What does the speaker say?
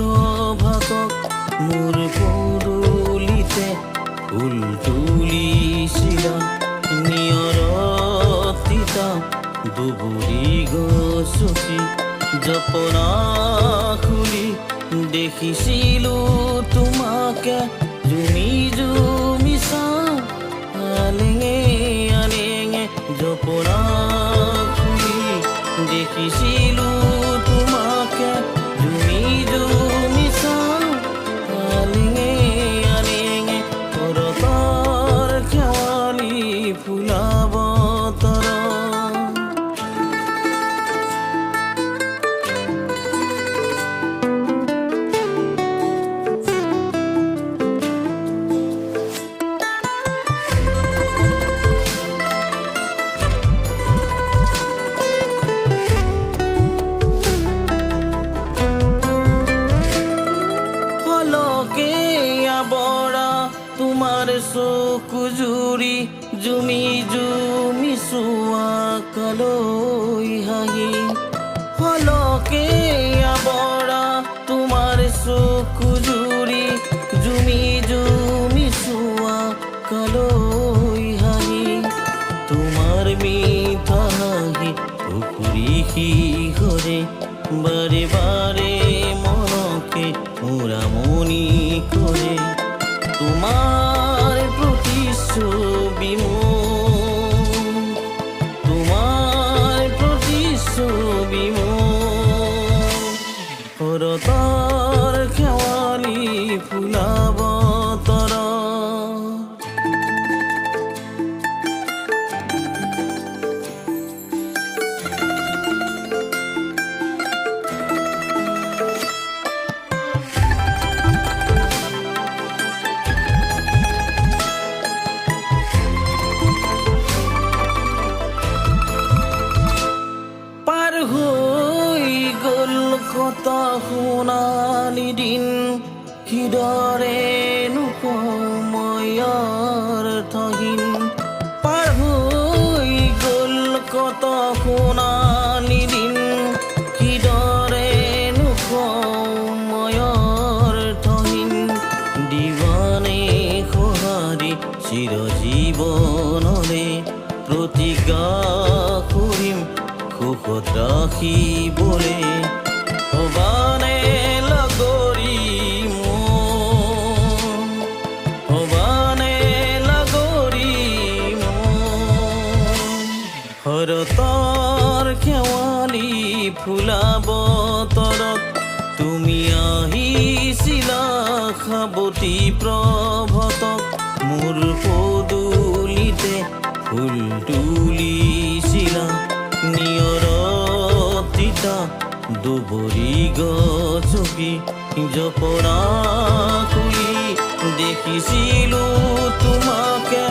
প্ৰভাতক মোৰ পদূলিতে ফুল তুলিছিলা নিয়ৰতিতা দুবৰি গছকি জপনা খুলি দেখিছিলো তোমাকে জুমি জুমি চাওঁ আলেঙে আলেঙে জপনা খুলি দেখিছিলো তোমাকে জুমি জুমি চাওঁ আলেঙে আলেঙে কৰতৰ শেৱালি ফুলাব তৰা তোমাৰ চকু জুৰি জুমি জুমি চোৱা কালৈ হাঁহি হলকে আবৰা তোমাৰ চকু জুৰি জুমি জুমি চোৱা কালৈ হাঁহি তোমাৰ মিঠা হাঁহি পুখুৰী শিহৰে বাৰে বাৰে মনকে মুৰামনি কৰে তোমাৰ প্ৰতিচ্ছবি তোমাৰ প্ৰতিচ্ছবি কৰতৰ শেৱালি ফুলাব তৰা কত সোণালী দিন কিদৰেনো সময়ৰ থহিন পাৰ হৈ গ'ল কত সোণালী দিন কিদৰেনো সময়ৰ থহিন দিৱানে সঁহাৰি চিৰজীৱনৰে প্ৰতিজ্ঞা কৰিম সুখত ৰাখিবলে হবানে লাগৰি হবানে লাগৰি শৰতৰ শেৱালি ফুলাব তৰত তুমি আহিছিলা সাৱতি প্ৰভাতক মোৰ পদূলিতে ফুল তুলিছিলা নিয়ৰতিতা দুবৰি গছকি জপনা খুলি দেখিছিলো তোমাকে